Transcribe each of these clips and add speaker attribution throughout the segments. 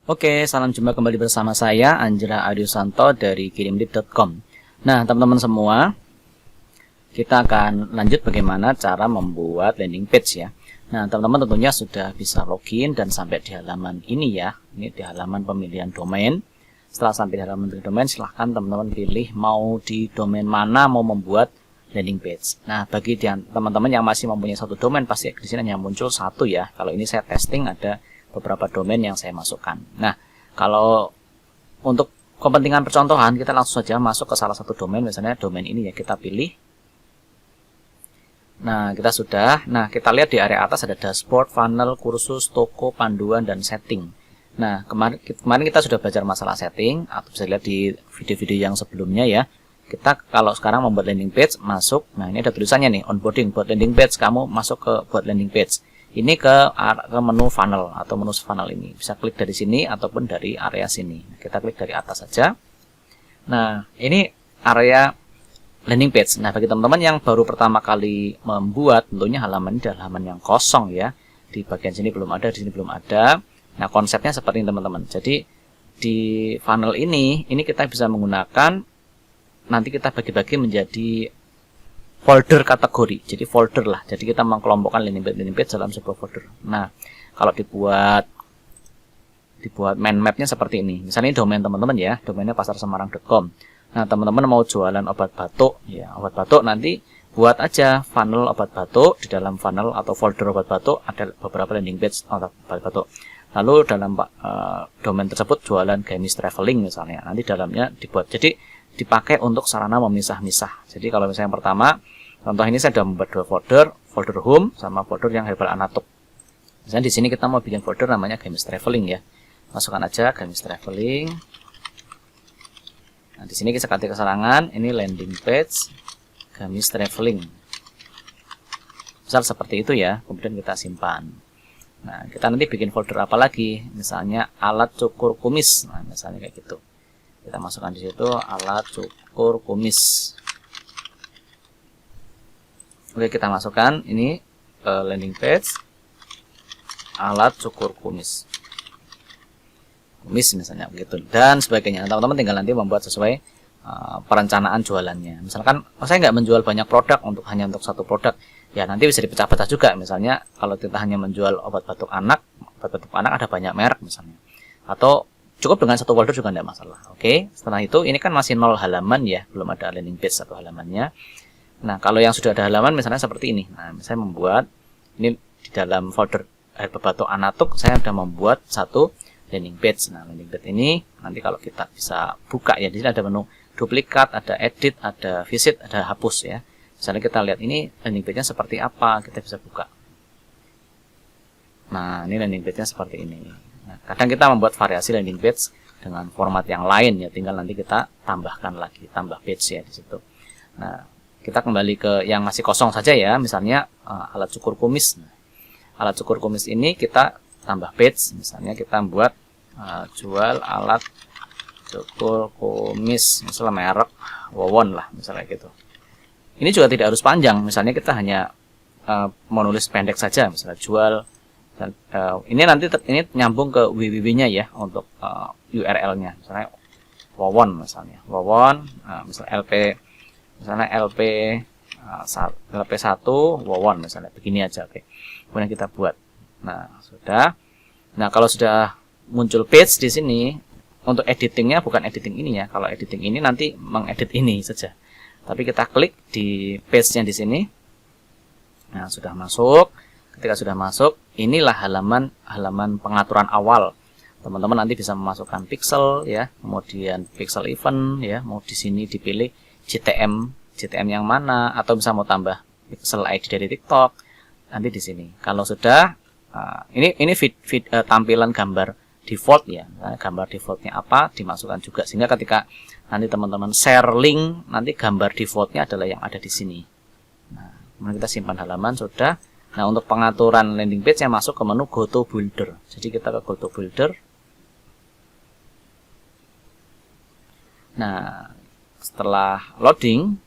Speaker 1: Oke, salam jumpa kembali bersama saya Anjra Adiusanto dari kirimlead.com. Nah, teman-teman semua, kita akan lanjut bagaimana cara membuat landing page ya. Nah, teman-teman tentunya sudah bisa login dan sampai di halaman ini ya. Ini di halaman pemilihan domain. Setelah sampai di halaman pemilihan domain, silahkan teman-teman pilih mau di domain mana mau membuat landing page. Nah, bagi teman-teman yang masih mempunyai satu domain, pasti di sini hanya muncul satu ya. Kalau ini saya testing ada beberapa domain yang saya masukkan. Nah, kalau untuk kepentingan percontohan, kita langsung saja masuk ke salah satu domain, misalnya domain ini ya, kita pilih. Nah, kita lihat di area atas ada dashboard, funnel, kursus, toko, panduan, dan setting. Nah, kemarin kita sudah belajar masalah setting, atau bisa lihat di video-video yang sebelumnya ya. Kita kalau sekarang membuat landing page, masuk, nah ini ada tulisannya nih, onboarding, buat landing page, kamu masuk ke buat landing page. Ini ke menu funnel atau menu funnel ini. Bisa klik dari sini ataupun dari area sini. Kita klik dari atas saja. Nah, ini area landing page. Nah, bagi teman-teman yang baru pertama kali membuat, tentunya halaman ini adalah halaman yang kosong ya. Di bagian sini belum ada, di sini belum ada. Nah, konsepnya seperti ini teman-teman. Jadi, di funnel ini kita bisa menggunakan, nanti kita bagi-bagi menjadi folder kategori, jadi folder lah. Jadi kita mengkelompokkan landing page dalam sebuah folder. Nah, kalau dibuat mind mapnya seperti ini. Misalnya ini domain teman-teman ya, domainnya pasarsemarang.com. Nah, teman-teman mau jualan obat batuk, ya obat batuk nanti buat aja funnel obat batuk. Di dalam funnel atau folder obat batuk ada beberapa landing page obat batuk. Lalu dalam domain tersebut jualan gamis traveling misalnya. Nanti dalamnya dibuat. Jadi dipakai untuk sarana memisah-misah. Jadi kalau misalnya yang pertama, contoh ini saya sudah membuat dua folder home sama folder yang herbal anatok. Misalnya di sini kita mau bikin folder namanya gamis traveling ya. Masukkan aja gamis traveling. Nah, di sini kita ketik kesarangan, ini landing page gamis traveling. Misal seperti itu ya, kemudian kita simpan. Nah, kita nanti bikin folder apa lagi? Misalnya alat cukur kumis. Nah, misalnya kayak gitu. Kita masukkan di situ alat cukur kumis. Oke, kita masukkan ini landing page alat cukur kumis. Kumis misalnya begitu dan sebagainya. Teman-teman tinggal nanti membuat sesuai perencanaan jualannya. Misalkan saya nggak menjual banyak produk hanya untuk satu produk. Ya nanti bisa dipecah-pecah juga. Misalnya kalau kita hanya menjual obat batuk anak ada banyak merek misalnya. Atau cukup dengan satu folder juga tidak masalah. Oke, setelah itu ini kan masih 0 halaman ya, belum ada landing page satu halamannya. Nah, kalau yang sudah ada halaman misalnya seperti ini. Nah, saya membuat ini di dalam folder herbal batuk anatok saya sudah membuat satu landing page. Nah, landing page ini nanti kalau kita bisa buka ya, di sini ada menu duplikat, ada edit, ada visit, ada hapus ya. Misalnya kita lihat ini landing page-nya seperti apa, kita bisa buka. Nah, ini landing page-nya seperti ini. Nah, kadang kita membuat variasi landing page dengan format yang lain ya, tinggal nanti kita tambahkan lagi, tambah page ya di situ. Nah, kita kembali ke yang masih kosong saja ya, misalnya alat cukur kumis. Nah, alat cukur kumis ini kita tambah page, misalnya kita buat jual alat cukur kumis, misalnya merek Wowon lah, misalnya gitu. Ini juga tidak harus panjang, misalnya kita hanya menulis pendek saja, misalnya jual. Dan, ini nanti ini nyambung ke www-nya ya untuk URL-nya, misalnya Wowon misalnya, Wowon, misalnya LP1 Wowon misalnya, begini aja, oke. Kemudian kita buat. Nah, sudah. Nah, kalau sudah muncul page di sini, untuk editingnya bukan editing ini ya. Kalau editing ini nanti mengedit ini saja. Tapi kita klik di page-nya di sini. Nah, sudah masuk. Ketika sudah masuk, inilah halaman pengaturan awal. Teman-teman nanti bisa memasukkan pixel ya, kemudian pixel event ya, mau di sini dipilih GTM yang mana, atau bisa mau tambah pixel ID dari TikTok nanti di sini. Kalau sudah ini tampilan gambar default ya, gambar defaultnya apa dimasukkan juga, sehingga ketika nanti teman-teman share link, nanti gambar defaultnya adalah yang ada di sini. Nah, kemudian kita simpan halaman sudah. Nah, untuk pengaturan landing page yang masuk ke menu Go to Builder. Jadi kita ke Go to Builder. Nah, setelah loading,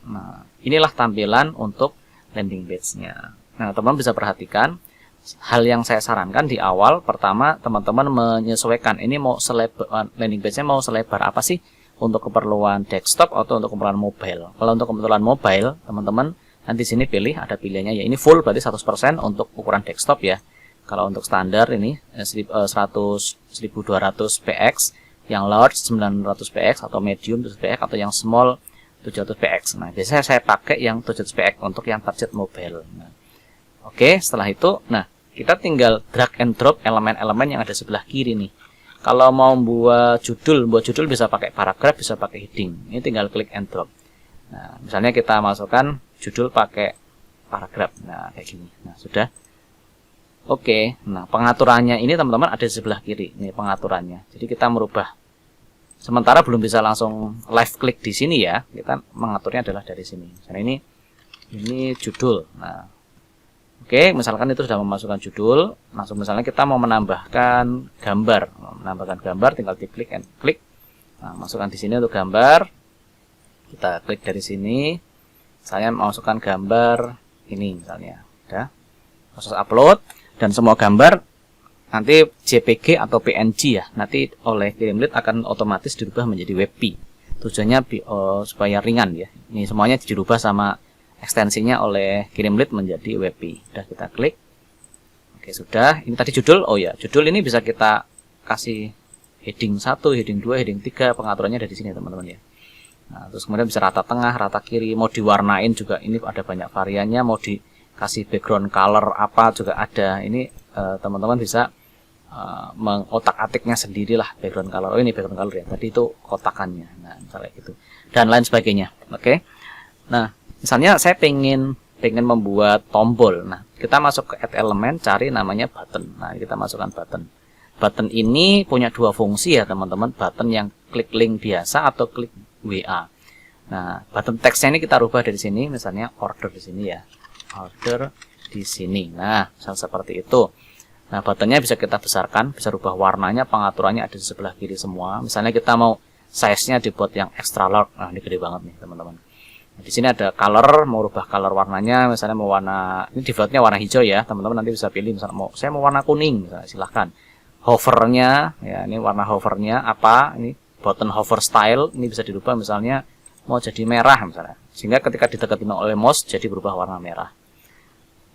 Speaker 1: nah inilah tampilan untuk landing page-nya. Nah, teman-teman bisa perhatikan hal yang saya sarankan di awal, pertama teman-teman menyesuaikan ini mau selebar, landing page-nya mau selebar apa sih untuk keperluan desktop atau untuk keperluan mobile. Kalau untuk keperluan mobile, teman-teman nanti sini pilih, ada pilihannya ya, ini full berarti 100% untuk ukuran desktop ya. Kalau untuk standar ini 1200 px, yang large 900 px atau medium 700 px atau yang small 700 px. Nah, biasanya saya pakai yang 700 px untuk yang target mobile. Nah, oke, setelah itu, nah kita tinggal drag and drop elemen-elemen yang ada sebelah kiri nih. Kalau mau buat judul bisa pakai paragraf, bisa pakai heading. Ini tinggal klik and drop. Nah, misalnya kita masukkan judul pakai paragraf. Nah, kayak gini. Nah, sudah. Oke, nah pengaturannya ini teman-teman ada di sebelah kiri. Ini pengaturannya. Jadi kita merubah. Sementara belum bisa langsung left click di sini ya. Kita mengaturnya adalah dari sini. Misalnya ini judul. Nah, oke, misalkan itu sudah memasukkan judul. Langsung misalnya kita mau menambahkan gambar. Tinggal diklik and klik. Nah, masukkan di sini untuk gambar. Kita klik dari sini. Saya masukkan gambar ini misalnya. Udah. Proses upload. Dan semua gambar nanti JPG atau PNG ya, nanti oleh Kirimlit akan otomatis dirubah menjadi WebP. Tujuannya supaya ringan ya. Ini semuanya dirubah sama ekstensinya oleh Kirimlit menjadi WebP. Sudah kita klik. Oke, sudah. Ini tadi judul. Oh ya, judul ini bisa kita kasih heading 1, heading 2, heading 3, pengaturannya dari sini teman-teman ya. Nah, terus kemudian bisa rata tengah, rata kiri, mau diwarnain juga ini ada banyak variannya, mau dikasih background color apa juga ada. Ini teman-teman bisa mengotak-atiknya sendirilah background color. Oh, ini background color ya. Tadi itu kotakannya. Nah, misalnya gitu. Dan lain sebagainya. Oke. Nah, misalnya saya pengen membuat tombol. Nah, kita masuk ke add element, cari namanya button. Nah, kita masukkan button. Button ini punya dua fungsi ya, teman-teman. Button yang klik link biasa atau klik WA. Nah, button teksnya ini kita rubah dari sini, misalnya order di sini ya. Order di sini. Nah, seperti itu. Nah, buttonnya bisa kita besarkan, bisa rubah warnanya, pengaturannya ada di sebelah kiri semua. Misalnya kita mau size-nya dibuat yang extra large. Nah, ini gede banget nih, teman-teman. Nah, di sini ada color, mau rubah color warnanya, misalnya mau warna, ini defaultnya warna hijau ya, teman-teman nanti bisa pilih, misalnya saya mau warna kuning, misalnya, silahkan. Hovernya, ya ini warna hovernya apa, ini button hover style, ini bisa dirubah misalnya mau jadi merah misalnya, sehingga ketika dideketin oleh mouse jadi berubah warna merah.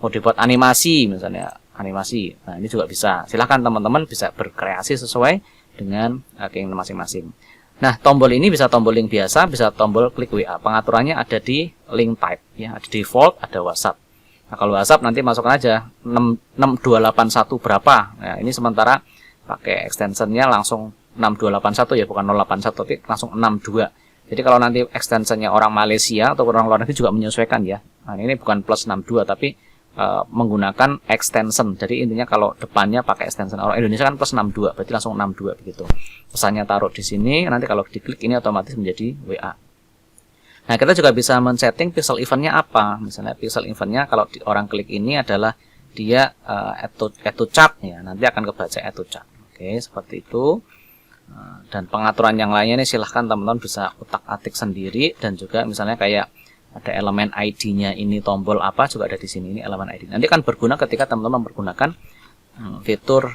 Speaker 1: Mau dibuat animasi misalnya, animasi, nah ini juga bisa. Silahkan teman-teman bisa berkreasi sesuai dengan keinginan masing-masing. Nah, tombol ini bisa tombol link biasa, bisa tombol klik WA. Pengaturannya ada di link type ya, ada default, ada WhatsApp. Nah, kalau WhatsApp nanti masukkan aja 6281 berapa. Nah, ini sementara pakai extensionnya langsung 6281 ya, bukan 081 tapi langsung 62. Jadi kalau nanti extensionnya orang Malaysia atau orang luar negeri juga menyesuaikan ya. Nah, ini bukan plus 62 tapi menggunakan extension. Jadi intinya kalau depannya pakai extension, orang Indonesia kan plus 62, berarti langsung 62 begitu. Pesannya taruh di sini, nanti kalau diklik ini otomatis menjadi WA. Nah, kita juga bisa men-setting pixel eventnya apa. Misalnya pixel eventnya kalau orang klik ini adalah dia add to chart ya, nanti akan kebaca add to chart. Oke, seperti itu. Dan pengaturan yang lainnya ini silahkan teman-teman bisa utak-atik sendiri, dan juga misalnya kayak ada elemen ID-nya, ini tombol apa juga ada di sini, ini elemen ID. Nanti akan berguna ketika teman-teman menggunakan fitur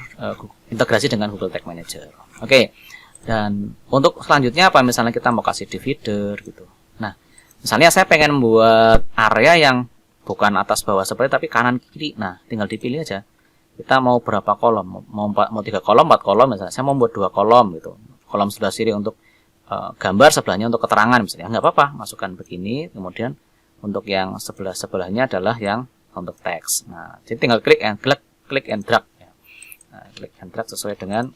Speaker 1: integrasi dengan Google Tag Manager. Oke. Dan untuk selanjutnya apa? Misalnya kita mau kasih divider gitu. Nah, misalnya saya pengen membuat area yang bukan atas bawah seperti tapi kanan kiri. Nah, tinggal dipilih aja. Kita mau berapa kolom? Mau 3 kolom, 4 kolom misalnya. Saya mau buat 2 kolom gitu. Kolom sebelah kiri untuk gambar, sebelahnya untuk keterangan misalnya, nggak apa-apa, masukkan begini. Kemudian untuk yang sebelahnya adalah yang untuk teks. Nah, jadi tinggal klik and drag ya. Nah, klik and drag sesuai dengan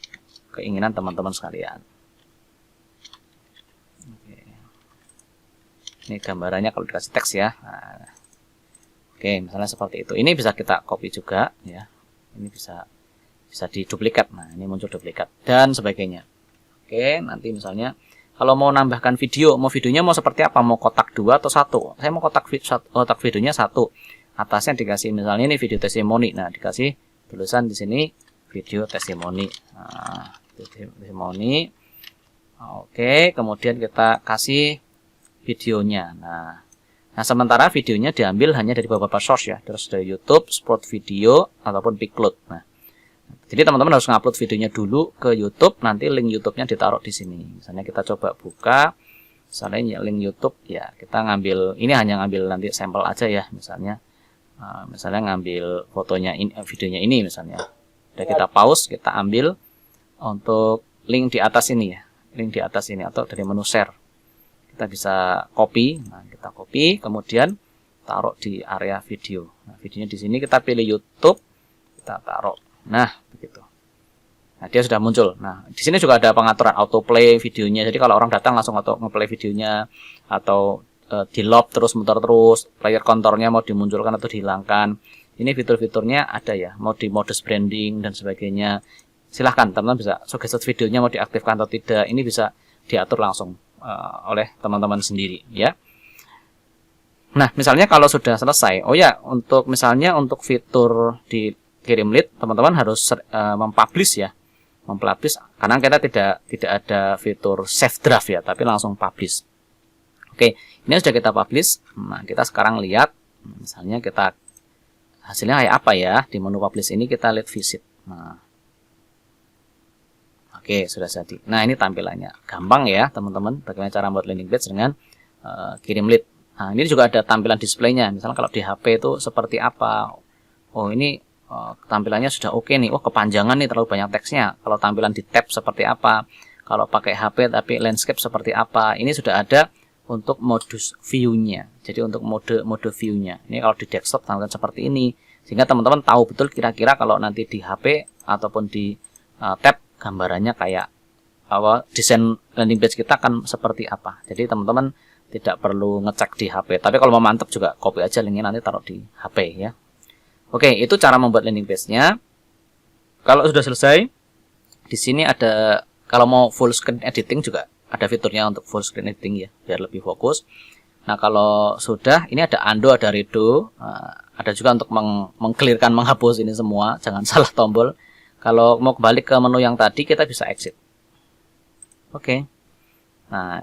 Speaker 1: keinginan teman-teman sekalian. Oke. Ini gambarannya kalau dikasih teks ya. Nah, oke, misalnya seperti itu. Ini bisa kita copy juga ya. Ini bisa diduplikat. Nah, ini muncul duplikat dan sebagainya. Oke, nanti misalnya kalau mau nambahkan video, videonya mau seperti apa? Mau kotak 2 atau 1? Saya mau kotak videonya 1. Atasnya dikasih misalnya ini video testimoni. Nah, dikasih tulisan di sini video testimoni. Nah, testimoni. Oke, kemudian kita kasih videonya. Nah, Nah, sementara videonya diambil hanya dari beberapa source ya, terus dari YouTube, Sport Video, ataupun Picload. Nah, jadi teman-teman harus ngupload videonya dulu ke YouTube, nanti link YouTube-nya ditaruh di sini. Misalnya kita coba buka, misalnya link YouTube, ya kita ngambil, ini hanya ngambil nanti sampel aja ya, misalnya ngambil fotonya, videonya ini misalnya. Udah kita pause, kita ambil untuk link di atas ini ya, link di atas ini atau dari menu share. Kita bisa copy, nah kita copy, kemudian taruh di area video. Nah, videonya di sini kita pilih YouTube, kita taruh. Nah, begitu. Nah, dia sudah muncul. Nah, di sini juga ada pengaturan autoplay videonya. Jadi kalau orang datang langsung auto ngeplay videonya atau di loop terus muter terus, player kontornya mau dimunculkan atau dihilangkan. Ini fitur-fiturnya ada ya, mau di modus branding dan sebagainya. Silahkan teman-teman bisa suggest videonya mau diaktifkan atau tidak. Ini bisa diatur langsung oleh teman-teman sendiri ya. Nah, misalnya kalau sudah selesai, oh ya, untuk misalnya untuk fitur di kirim lead, teman-teman harus mempublish ya, mempublish karena kita tidak ada fitur save draft ya, tapi langsung publish. Oke, ini sudah kita publish. Nah, kita sekarang lihat, misalnya kita hasilnya kayak apa ya di menu publish ini, kita lihat visit. Nah, oke, sudah jadi. Nah, ini tampilannya. Gampang ya, teman-teman. Bagaimana cara membuat landing page dengan kirim lead. Nah, ini juga ada tampilan displaynya. Misalnya kalau di HP itu seperti apa. Oh, ini tampilannya sudah oke nih. Oh, kepanjangan nih, terlalu banyak teksnya. Kalau tampilan di tab seperti apa. Kalau pakai HP tapi landscape seperti apa. Ini sudah ada untuk modus view-nya. Jadi untuk mode view-nya. Ini kalau di desktop tampilan seperti ini. Sehingga teman-teman tahu betul kira-kira kalau nanti di HP ataupun di tab gambarannya kayak desain landing page kita akan seperti apa. Jadi teman-teman tidak perlu ngecek di HP. Tapi kalau mau mantap juga copy aja linknya, nanti taruh di HP ya. Oke, itu cara membuat landing page-nya. Kalau sudah selesai, di sini ada kalau mau full screen editing juga ada fiturnya untuk full screen editing ya, biar lebih fokus. Nah, kalau sudah, ini ada undo, ada redo, ada juga untuk mengclearkan, menghapus ini semua, jangan salah tombol. Kalau mau kembali ke menu yang tadi, kita bisa exit. Oke. Nah,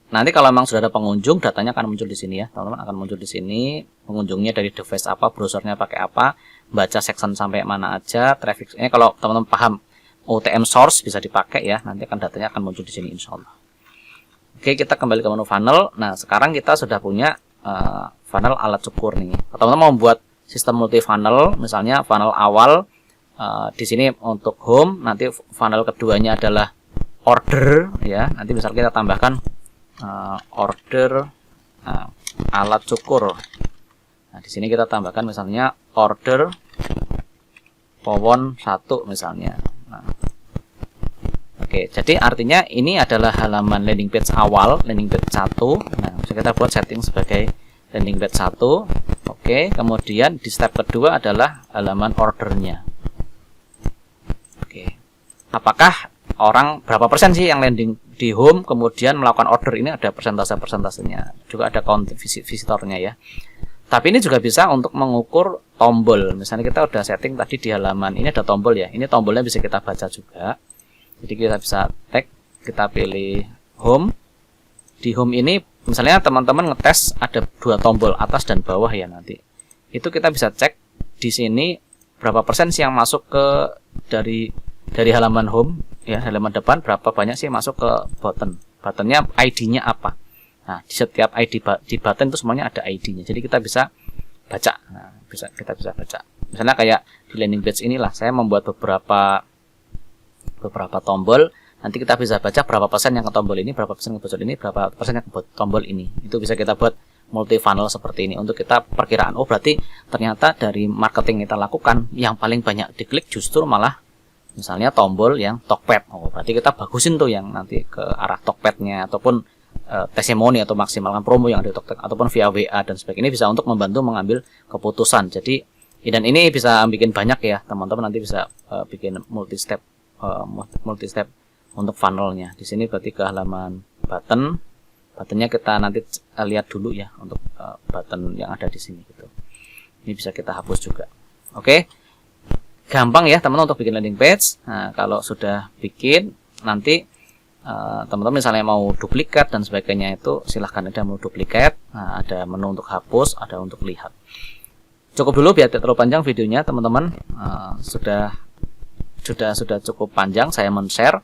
Speaker 1: nanti kalau memang sudah ada pengunjung, datanya akan muncul di sini ya, teman-teman, akan muncul di sini. Pengunjungnya dari device apa, browsernya pakai apa, baca section sampai mana aja, traffic. Ini kalau teman-teman paham OTM source bisa dipakai ya, nanti akan datanya akan muncul di sini insya Allah. Oke, kita kembali ke menu funnel. Nah, sekarang kita sudah punya funnel alat cukur nih. Teman-teman mau buat sistem multi funnel, misalnya funnel awal. Di sini untuk home, nanti funnel keduanya adalah order ya. Nanti misalnya kita tambahkan order alat cukur. Nah, di sini kita tambahkan misalnya order powon 1 misalnya. Nah, oke, jadi artinya ini adalah halaman landing page awal, landing page 1. Nah, bisa kita buat setting sebagai landing page 1. Oke, kemudian di step kedua adalah halaman ordernya. Oke. Apakah orang berapa persen sih yang landing di home kemudian melakukan order, ini ada persentase-persentasenya. Juga ada count visitornya ya. Tapi ini juga bisa untuk mengukur tombol. Misalnya kita udah setting tadi di halaman, ini ada tombol ya. Ini tombolnya bisa kita baca juga. Jadi kita bisa tag, kita pilih home. Di home ini misalnya teman-teman ngetes ada 2 tombol atas dan bawah ya nanti. Itu kita bisa cek di sini berapa persen sih yang masuk ke dari halaman home ya, halaman depan, berapa banyak sih masuk ke button. Buttonnya ID-nya apa. Nah, di setiap ID di button itu semuanya ada ID-nya. Jadi kita bisa baca. Nah, kita bisa baca. Misalnya kayak di landing page inilah saya membuat beberapa tombol. Nanti kita bisa baca berapa persen yang ke tombol ini, berapa persen ke tombol ini, berapa persen yang ke tombol ini. Itu bisa kita buat multi funnel seperti ini untuk kita perkiraan. Oh, berarti ternyata dari marketing kita lakukan yang paling banyak diklik justru malah misalnya tombol yang Tokped. Oh, berarti kita bagusin tuh yang nanti ke arah Tokpednya ataupun testimoni atau maksimalkan promo yang ada di Tokped ataupun via WA dan sebagainya. Ini bisa untuk membantu mengambil keputusan. Jadi dan ini bisa bikin banyak ya, teman-teman nanti bisa bikin multi step untuk funnelnya. Di sini berarti ke halaman buttonnya kita nanti lihat dulu ya untuk button yang ada di sini gitu. Ini bisa kita hapus juga. Oke. Gampang ya teman-teman untuk bikin landing page. Nah, kalau sudah bikin nanti teman-teman misalnya mau duplikat dan sebagainya, itu silahkan, ada menu duplikat, nah, ada menu untuk hapus, ada untuk lihat. Cukup dulu biar tidak terlalu panjang videonya teman-teman. Sudah cukup panjang saya men-share.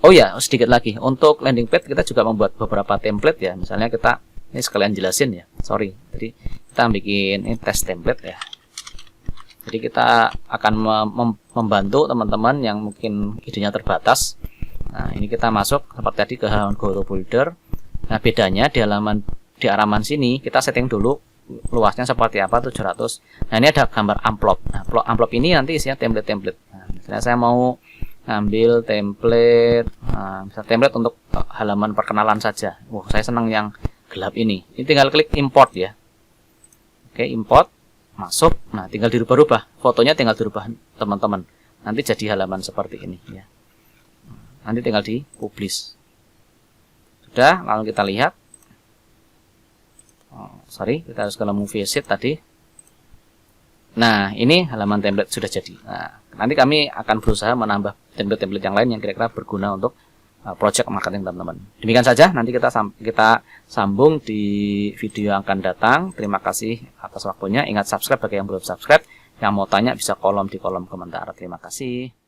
Speaker 1: Oh ya, sedikit lagi untuk landing page kita juga membuat beberapa template ya. Misalnya kita ini sekalian jelasin ya. Sorry, jadi kita bikin ini test template ya. Jadi kita akan membantu teman-teman yang mungkin idenya terbatas. Nah, ini kita masuk seperti tadi ke halaman GoToBuilder. Nah, bedanya di halaman sini kita setting dulu luasnya seperti apa, 700. Nah, ini ada gambar amplop. Nah, amplop ini nanti isinya template-template. Nah, misalnya saya mau ngambil template, misalnya template untuk halaman perkenalan saja. Saya senang yang gelap ini. Ini tinggal klik import ya. Oke, import, masuk. Nah, tinggal dirubah-rubah. Fotonya tinggal dirubah teman-teman. Nanti jadi halaman seperti ini ya. Nanti tinggal dipublish. Sudah, lalu kita lihat. Kita harus ke movie sheet tadi. Nah, ini halaman template sudah jadi. Nah, nanti kami akan berusaha menambah template-template yang lain yang kira-kira berguna untuk project marketing teman-teman. Demikian saja, nanti kita sambung di video yang akan datang. Terima kasih atas waktunya. Ingat subscribe bagi yang belum subscribe. Yang mau tanya bisa di kolom komentar. Terima kasih.